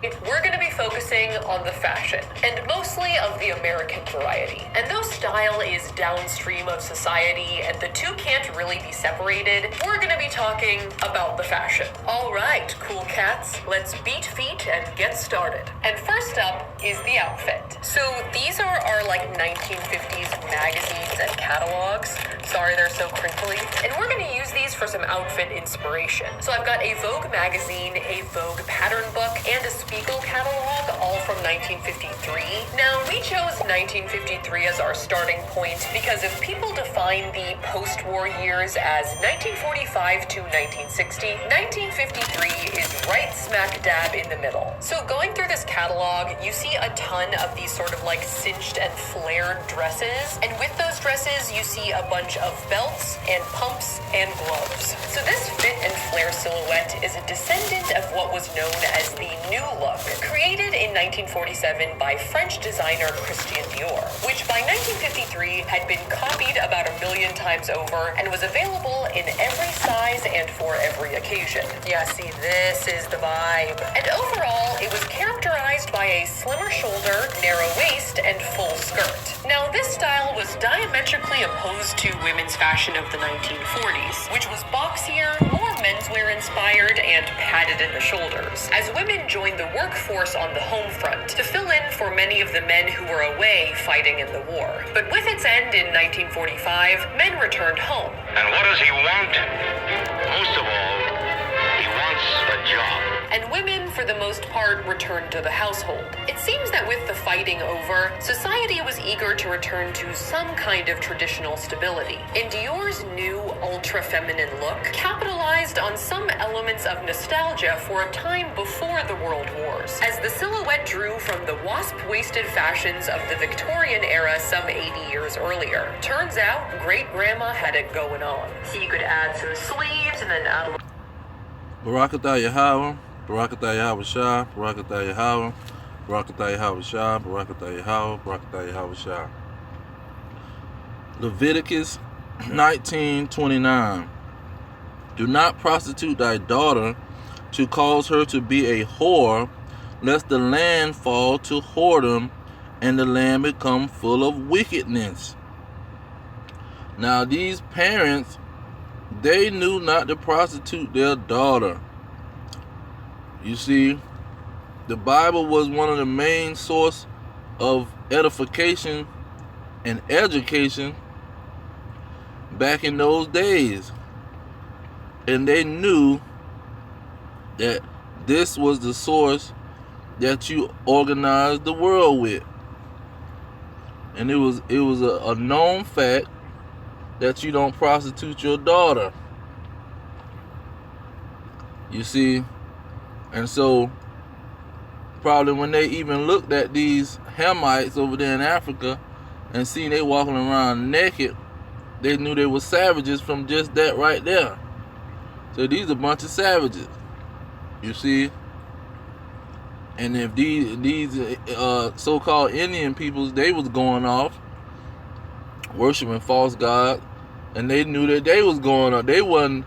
We're going to be focusing on the fashion, and mostly of the American variety. And though style is downstream of society and the two can't really be separated, we're going to be talking about the fashion. All right, cool cats, let's beat feet and get started. And first up is the outfit. So these are our 1950s magazines and catalogs. Sorry, they're so crinkly. And we're going to use these for some outfit inspiration. So I've got a Vogue magazine, a Vogue pattern book, and a Spiegel catalog, all from 1953. Now, we chose 1953 as our starting point because if people define the post-war years as 1945 to 1960, 1953 is right smack dab in the middle. So going through this catalog, you see a ton of these sort of cinched and flared dresses, and with those dresses, you see a bunch of belts and pumps and gloves. So this fit and flare silhouette is a descendant of what was known as the New Look, created in 1947 by French designer Christian Dior, which by 1953 had been copied about 1 million times over and was available in every size and for every occasion. Yeah, see, this is the vibe. And overall, it was characterized by a slimmer shoulder, narrow waist, and full skirt. Now, this style was diametrically opposed to women's fashion of the 1940s, which was boxier, more menswear inspired, and padded in the shoulders, as women joined the workforce on the home front to fill in for many of the men who were away fighting in the war. But with its end in 1945, men returned home. And what does he want? Most of all, he wants a job. And women, for the most part, returned to the household. It seems that with the fighting over, society was eager to return to some kind of traditional stability. And Dior's new ultra-feminine look capitalized on some elements of nostalgia for a time before the World Wars, as the silhouette drew from the wasp-waisted fashions of the Victorian era some 80 years earlier. Turns out, great-grandma had it going on. So you could add some sleeves and then add a little Barakatah Yahweh, Barakatah Yahweh Shah, Barakatah Yahweh, Barakatah Yahweh Shah, Barakatah Yahweh, Barakatah Yahweh Shah. Leviticus 19:29. Do not prostitute thy daughter to cause her to be a whore, lest the land fall to whoredom and the land become full of wickedness. Now these parents, they knew not to prostitute their daughter. You see, the Bible was one of the main source of edification and education back in those days. And they knew that this was the source that you organized the world with. And it was a known fact that you don't prostitute your daughter. You see, and so probably when they even looked at these Hamites over there in Africa and seen they walking around naked, they knew they were savages from just that right there. So these are a bunch of savages, you see. And if these so-called Indian peoples, they was going off worshiping false gods, and they knew that they was going on. They wasn't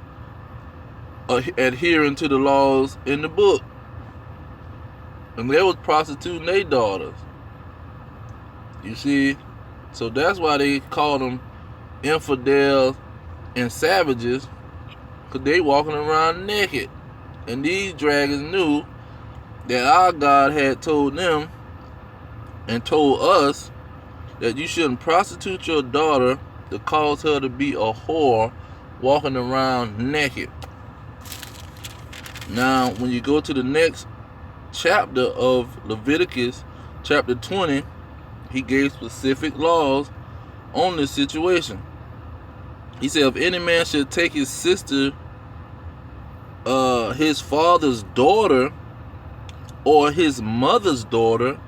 adhering to the laws in the book, and they was prostituting their daughters. You see, so that's why they called them infidels and savages, because they walking around naked. And these dragons knew that our God had told them and told us that you shouldn't prostitute your daughter to cause her to be a whore walking around naked. Now, when you go to the next chapter of Leviticus, chapter 20, he gave specific laws on this situation. He said, if any man should take his sister, his father's daughter, or his mother's daughter,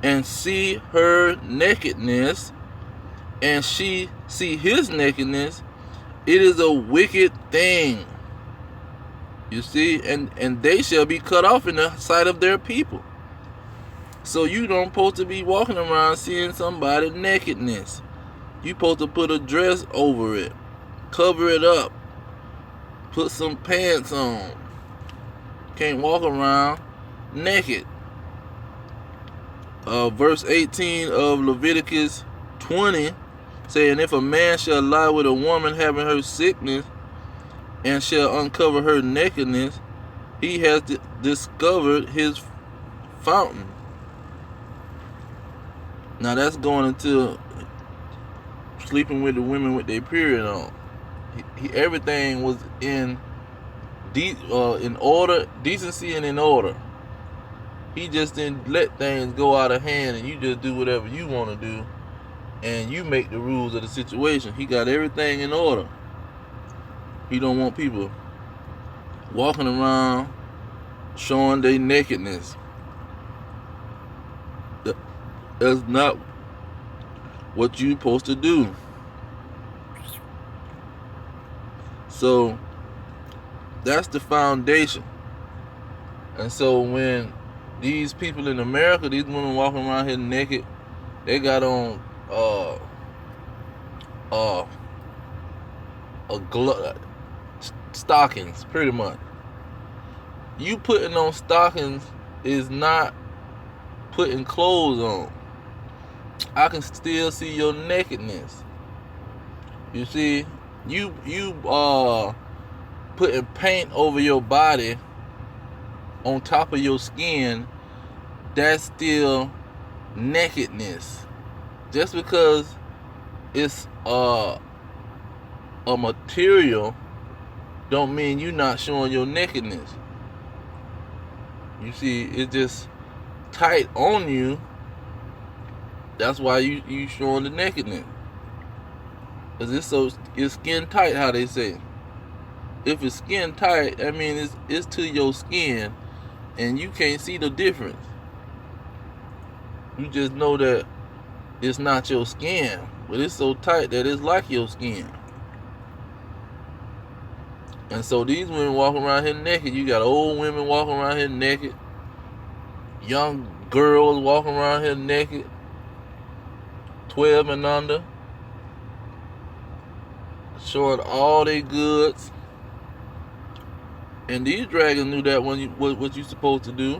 and see her nakedness, and she see his nakedness, it is a wicked thing. You see, and they shall be cut off in the sight of their people. So you don't supposed to be walking around seeing somebody nakedness. You supposed to put a dress over it, cover it up, put some pants on. Can't walk around naked. verse 18 of Leviticus 20, saying, if a man shall lie with a woman having her sickness, and shall uncover her nakedness, he has discovered his fountain. Now that's going into sleeping with the women with their period on. Everything was in order, decency and in order. He just didn't let things go out of hand and you just do whatever you want to do and you make the rules of the situation. He got everything in order. He don't want people walking around showing their nakedness. That's not what you're supposed to do. So that's the foundation. And so when these people in America, these women walking around here naked, they got on stockings, pretty much. You putting on stockings is not putting clothes on. I can still see your nakedness. You see, you putting paint over your body on top of your skin, that's still nakedness. Just because it's a material don't mean you not showing your nakedness. You see, it's just tight on you. That's why you showing the nakedness. Cause it's skin tight, how they say. If it's skin tight, I mean it's to your skin, and you can't see the difference. You just know that it's not your skin, but it's so tight that it's like your skin. And so these women walking around here naked. You got old women walking around here naked. Young girls walking around here naked. 12 and under. Showing all their goods. And these dragons knew that what you supposed to do.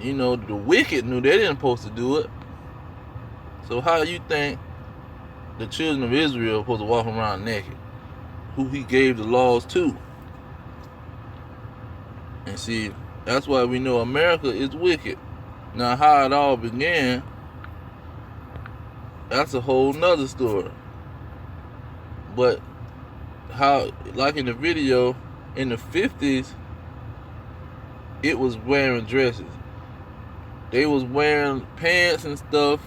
You know, the wicked knew they didn't supposed to do it. So how you think the children of Israel are supposed to walk around naked? Who he gave the laws to? And see, that's why we know America is wicked. Now how it all began, that's a whole nother story. But how, like in the video, in the 50s, it was wearing dresses. They was wearing pants and stuff,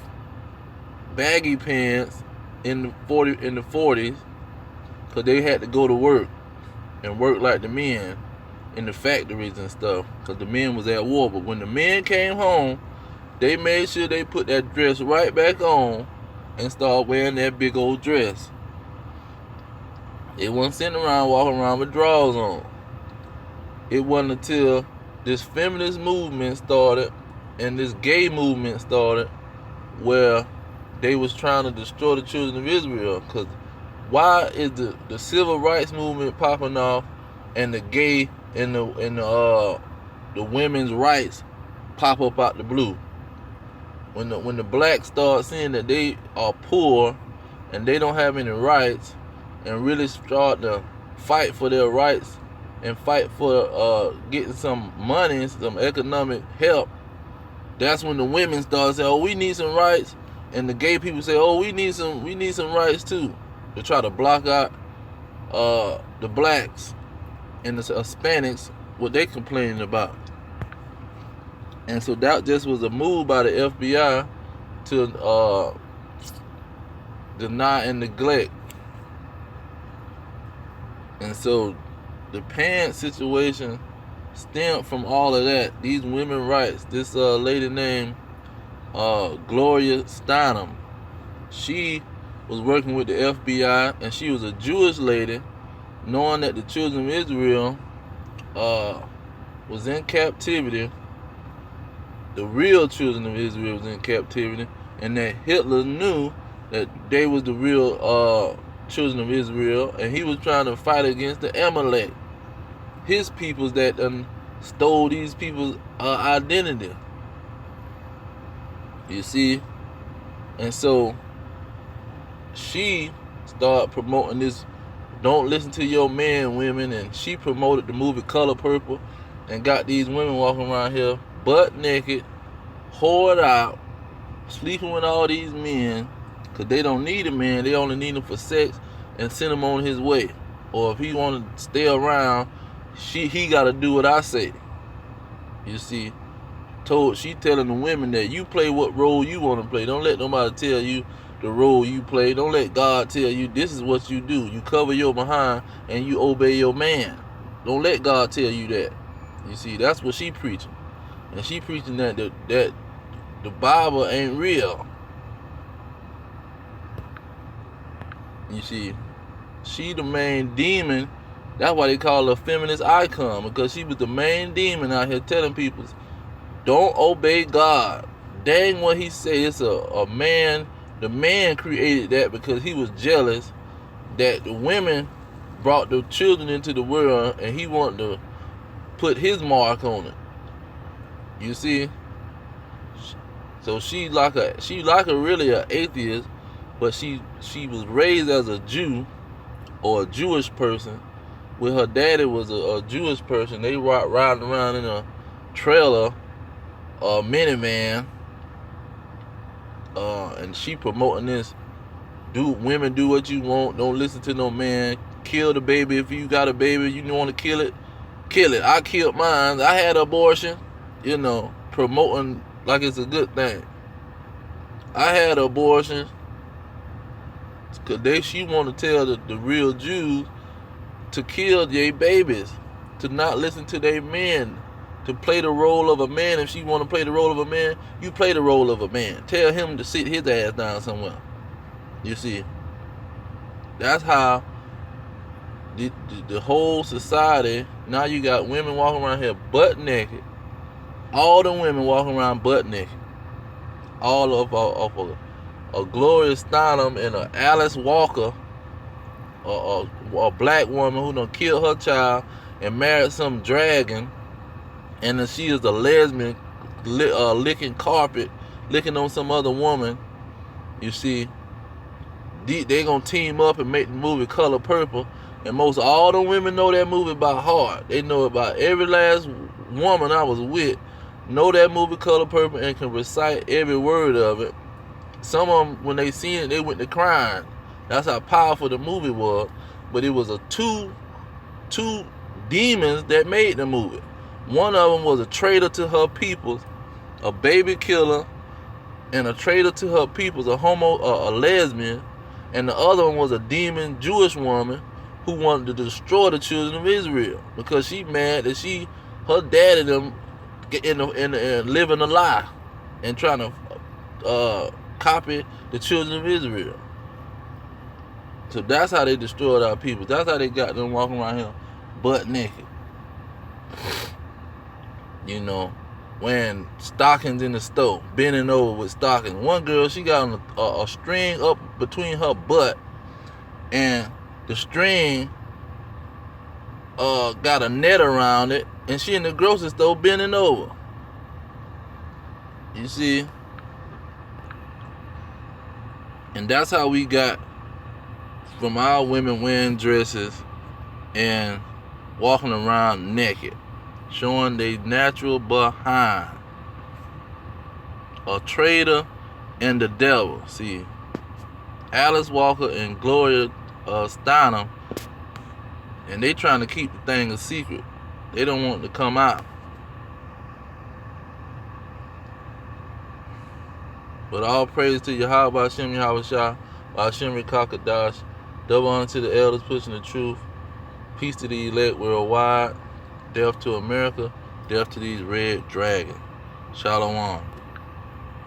baggy pants in the 40s, because they had to go to work and work like the men in the factories and stuff, because the men was at war. But when the men came home, they made sure they put that dress right back on and start wearing that big old dress. They wasn't sitting around walking around with drawers on. It wasn't until this feminist movement started and this gay movement started where they was trying to destroy the children of Israel. Because why is the civil rights movement popping off and the gay and the women's rights pop up out the blue? When the blacks start seeing that they are poor and they don't have any rights, and really start to fight for their rights and fight for getting some money, some economic help, that's when the women start saying, oh, we need some rights. And the gay people say, oh, we need some rights too. To try to block out the blacks and the Hispanics, what they complaining about. And so that just was a move by the FBI to deny and neglect. And so the pants situation stemmed from all of that. These women rights. This lady named Gloria Steinem, she was working with the FBI, and she was a Jewish lady, knowing that the children of Israel was in captivity. The real children of Israel was in captivity, and that Hitler knew that they was the real children of Israel, and he was trying to fight against the Amalek, his peoples that stole these people's identity. You see? And so she started promoting this don't listen to your man women, and she promoted the movie Color Purple and got these women walking around here butt naked, whored out, sleeping with all these men, because they don't need a man, they only need him for sex, and send him on his way. Or if he want to stay around, he got to do what I say. You see? She telling the women that you play what role you want to play. Don't let nobody tell you the role you play. Don't let God tell you this is what you do. You cover your behind and you obey your man. Don't let God tell you that. You see, that's what she preaching. And she preaching that the Bible ain't real. You see, she the main demon. That's why they call her a feminist icon, because she was the main demon out here telling people, don't obey God. Dang what he said. It's a man. The man created that because he was jealous that the women brought the children into the world, and he wanted to put his mark on it. You see? So she like a really an atheist, but she was raised as a Jew or a Jewish person. With her daddy was a Jewish person. They riding around in a trailer, a minivan, and she promoting this. Women do what you want. Don't listen to no man. Kill the baby if you got a baby. You want to kill it. Kill it. I killed mine. I had an abortion. You know, promoting like it's a good thing. I had an abortion because she want to tell the real Jews to kill their babies, to not listen to their men, to play the role of a man. If she want to play the role of a man, you play the role of a man. Tell him to sit his ass down somewhere. You see, that's how the whole society, now you got women walking around here butt naked. All the women walking around butt naked. All of a Gloria Steinem and a Alice Walker, a black woman who done killed her child and married some dragon, and then she is a lesbian, licking carpet, licking on some other woman. You see, they gonna team up and make the movie Color Purple, and most all the women know that movie by heart. They know about every last woman I was with, know that movie Color Purple and can recite every word of it. Some of them, when they seen it, they went to crying. That's how powerful the movie was. But it was two demons that made the movie. One of them was a traitor to her peoples, a baby killer, and a traitor to her peoples, a lesbian. And the other one was a demon Jewish woman who wanted to destroy the children of Israel because she mad that her daddy them get in living a lie and trying to copy the children of Israel. So that's how they destroyed our people. That's how they got them walking around here butt naked. You know, wearing stockings in the store, bending over with stockings. One girl, she got a string up between her butt, and the string got a net around it, and she in the grocery store bending over. You see? And that's how we got from our women wearing dresses and walking around naked, showing their natural behind. A traitor and the devil. See, Alice Walker and Gloria Steinem, and they trying to keep the thing a secret. They don't want it to come out. But all praise to Yahweh Hashem Yahweh Shah, Hashem Kakadash. Double honor to the elders pushing the truth. Peace to the elect worldwide. Death to America. Death to these red dragons. Shalom.